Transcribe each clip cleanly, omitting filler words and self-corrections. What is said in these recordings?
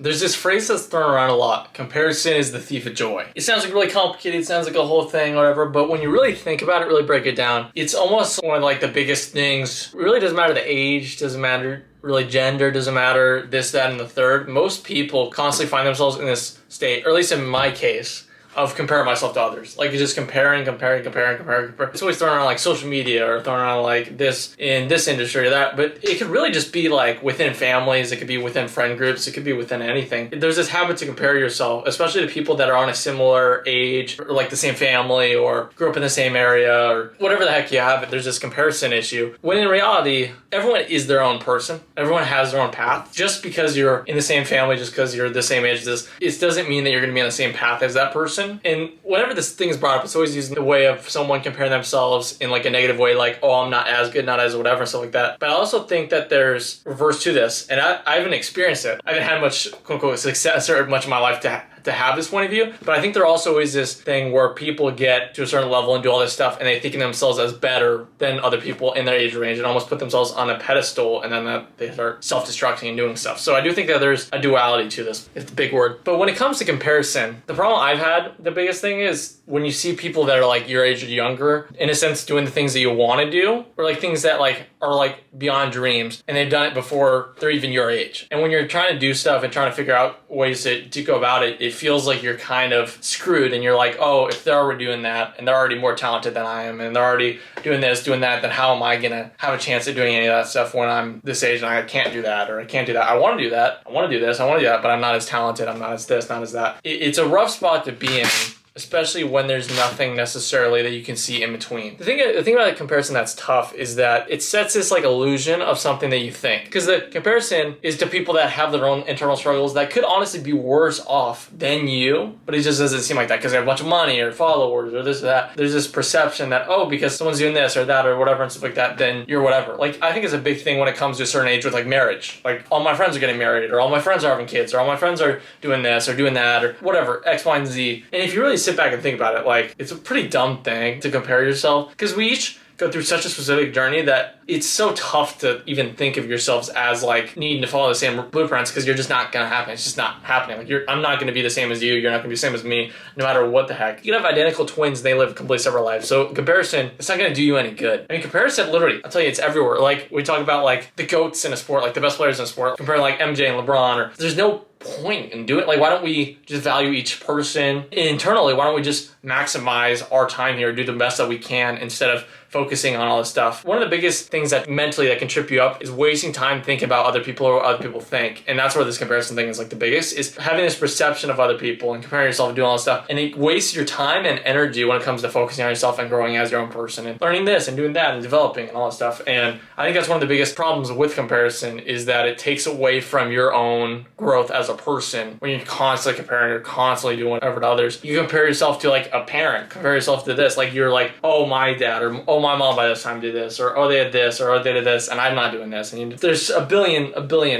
There's this phrase that's thrown around a lot. Comparison is the thief of joy. It sounds like really complicated, it sounds like a whole thing, whatever, but when you really think about it, really break it down, it's almost one of like the biggest things. It really doesn't matter the age, doesn't matter really gender, doesn't matter this, that, and the third. Most people constantly find themselves in this state, or at least in my case, of comparing myself to others. Like, you're just comparing. It's always thrown around like social media or thrown around like this in this industry or that, but it could really just be like within families, it could be within friend groups, it could be within anything. There's this habit to compare yourself, especially to people that are on a similar age or like the same family or grew up in the same area or whatever the heck you have. There's this comparison issue. When in reality, everyone is their own person. Everyone has their own path. Just because you're in the same family, just because you're the same age as this, it doesn't mean that you're going to be on the same path as that person. And whenever this thing is brought up, it's always using the way of someone comparing themselves in like a negative way, like, oh, I'm not as good, not as whatever, stuff like that. But I also think that there's reverse to this, and I haven't experienced it. I haven't had much, quote unquote, success or much of my life to have this point of view, but I think there also is this thing where people get to a certain level and do all this stuff and they think of themselves as better than other people in their age range and almost put themselves on a pedestal, and then that they start self-destructing and doing stuff. So I do think that there's a duality to this. It's a big word. But when it comes to comparison, the problem I've had, the biggest thing is when you see people that are like your age or younger, in a sense, doing the things that you want to do, or like things that like are like beyond dreams, and they've done it before they're even your age. And when you're trying to do stuff and trying to figure out ways to go about it, it feels like you're kind of screwed, and you're like, oh, if they're already doing that and they're already more talented than I am and they're already doing this, doing that, then how am I gonna have a chance at doing any of that stuff when I'm this age and I can't do that, or I can't do that. I want to do that, I want to do this, I want to do that, but I'm not as talented, I'm not as this, not as that. It's a rough spot to be in, especially when there's nothing necessarily that you can see in between. The thing about a comparison that's tough is that it sets this like illusion of something that you think. Because the comparison is to people that have their own internal struggles that could honestly be worse off than you, but it just doesn't seem like that because they have a bunch of money or followers or this or that. There's this perception that, oh, because someone's doing this or that or whatever and stuff like that, then you're whatever. Like, I think it's a big thing when it comes to a certain age with like marriage. Like, all my friends are getting married, or all my friends are having kids, or all my friends are doing this or doing that or whatever, X, Y, and Z. And if you really sit back and think about it, like, it's a pretty dumb thing to compare yourself, because we each go through such a specific journey that it's so tough to even think of yourselves as like needing to follow the same blueprints, because you're just not gonna happen. It's just not happening. Like, I'm not gonna be the same as you, you're not gonna be the same as me, no matter what the heck. You can have identical twins and they live completely separate lives. So comparison, it's not gonna do you any good. I mean, comparison, literally, I'll tell you, it's everywhere. Like, we talk about like the GOATs in a sport, like the best players in a sport, comparing like MJ and LeBron, or there's no point in doing it. Like, why don't we just value each person internally? Why don't we just maximize our time here, do the best that we can instead of focusing on all this stuff? One of the biggest things that mentally that can trip you up is wasting time thinking about other people or what other people think. And that's where this comparison thing is like the biggest, is having this perception of other people and comparing yourself and doing all this stuff. And it wastes your time and energy when it comes to focusing on yourself and growing as your own person and learning this and doing that and developing and all that stuff. And I think that's one of the biggest problems with comparison, is that it takes away from your own growth as a person when you're constantly comparing, you're constantly doing whatever to others. You compare yourself to like a parent, compare yourself to this, like you're like, oh, my dad, or oh, my mom by this time did this, or oh, they had this, or oh, they did this, and I'm not doing this. And there's a billion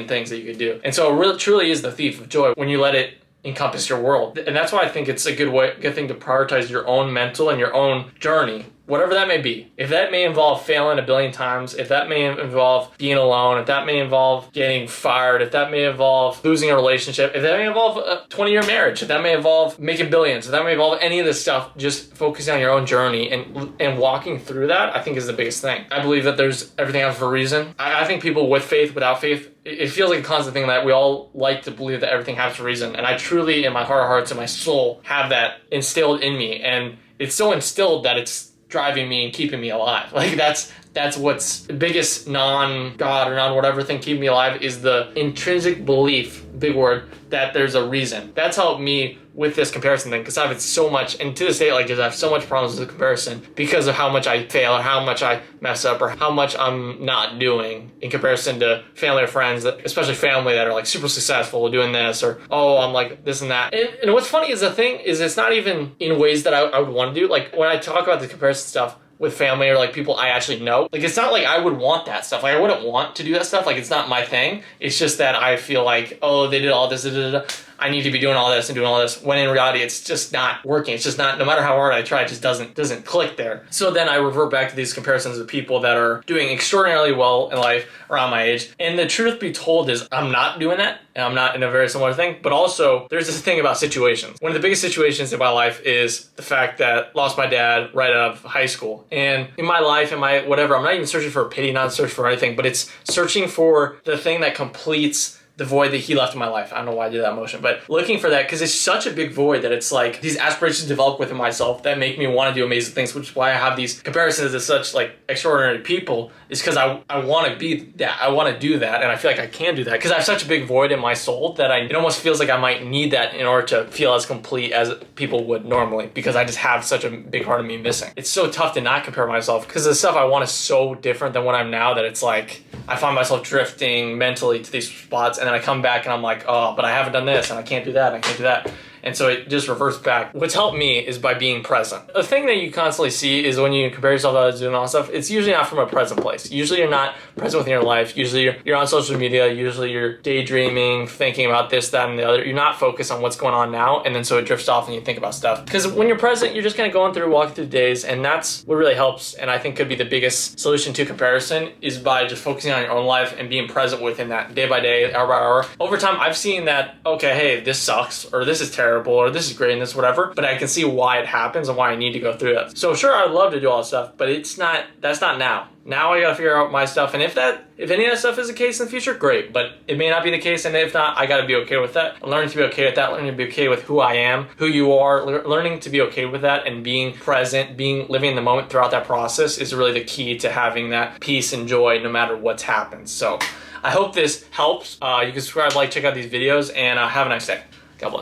things that you could do. And so it really truly is the thief of joy when you let it encompass your world. And that's why I think it's a good thing to prioritize your own mental and your own journey, whatever that may be. If that may involve failing a billion times, if that may involve being alone, if that may involve getting fired, if that may involve losing a relationship, if that may involve a 20-year marriage, if that may involve making billions, if that may involve any of this stuff, just focusing on your own journey and walking through that, I think is the biggest thing. I believe that there's everything happens for a reason. I think people with faith, without faith, it feels like a constant thing that we all like to believe that everything happens for a reason. And I truly, in my heart of hearts and my soul, have that instilled in me. And it's so instilled that it's driving me and keeping me alive. Like, that's what's the biggest non-God or non-whatever thing keeping me alive, is the intrinsic belief, big word, that there's a reason. That's helped me with this comparison thing, because I've had so much, and to this day, like, I have so much problems with comparison because of how much I fail or how much I mess up or how much I'm not doing in comparison to family or friends, especially family that are like super successful doing this, or oh, I'm like this and that. And what's funny is the thing is, it's not even in ways that I would want to do. Like, when I talk about the comparison stuff with family or like people I actually know, like, it's not like I would want that stuff. Like, I wouldn't want to do that stuff. Like, it's not my thing. It's just that I feel like, oh, they did all this, da, da, da. I need to be doing all this and doing all this, when in reality it's just not working. It's just not, no matter how hard I try, it just doesn't click there. So then I revert back to these comparisons of people that are doing extraordinarily well in life around my age. And the truth be told is I'm not doing that, and I'm not in a very similar thing. But also there's this thing about situations. One of the biggest situations in my life is the fact that lost my dad right out of high school. And in my life, in my whatever, I'm not even searching for pity, not searching for anything, but it's searching for the thing that completes the void that he left in my life. I don't know why I did that motion, but looking for that, because it's such a big void that it's like these aspirations develop within myself that make me want to do amazing things, which is why I have these comparisons to such like extraordinary people, is because I want to be that. I want to do that, and I feel like I can do that because I have such a big void in my soul that it almost feels like I might need that in order to feel as complete as people would normally, because I just have such a big part of me missing. It's so tough to not compare myself because the stuff I want is so different than what I'm now that it's like I find myself drifting mentally to these spots, and then I come back and I'm like, oh, but I haven't done this, and I can't do that, and I can't do that. And so it just reverts back. What's helped me is by being present. The thing that you constantly see is when you compare yourself to others doing all that stuff, it's usually not from a present place. Usually you're not present within your life. Usually you're on social media. Usually you're daydreaming, thinking about this, that, and the other. You're not focused on what's going on now, and then so it drifts off and you think about stuff. Because when you're present, you're just kind of going through, walking through the days, and that's what really helps, and I think could be the biggest solution to comparison, is by just focusing on your own life and being present within that day by day, hour by hour. Over time, I've seen that, okay, hey, this sucks, or this is terrible, or this is great, and this whatever, but I can see why it happens and why I need to go through it. So sure, I'd love to do all that stuff, but that's not now. Now I gotta figure out my stuff, and if any of that stuff is the case in the future, great, but it may not be the case, and if not, I gotta be okay with that. Learning to be okay with that, learning to be okay with who I am, who you are, learning to be okay with that, and being present, living in the moment throughout that process is really the key to having that peace and joy no matter what's happened. So I hope this helps. You can subscribe, like, check out these videos, and have a nice day. God bless.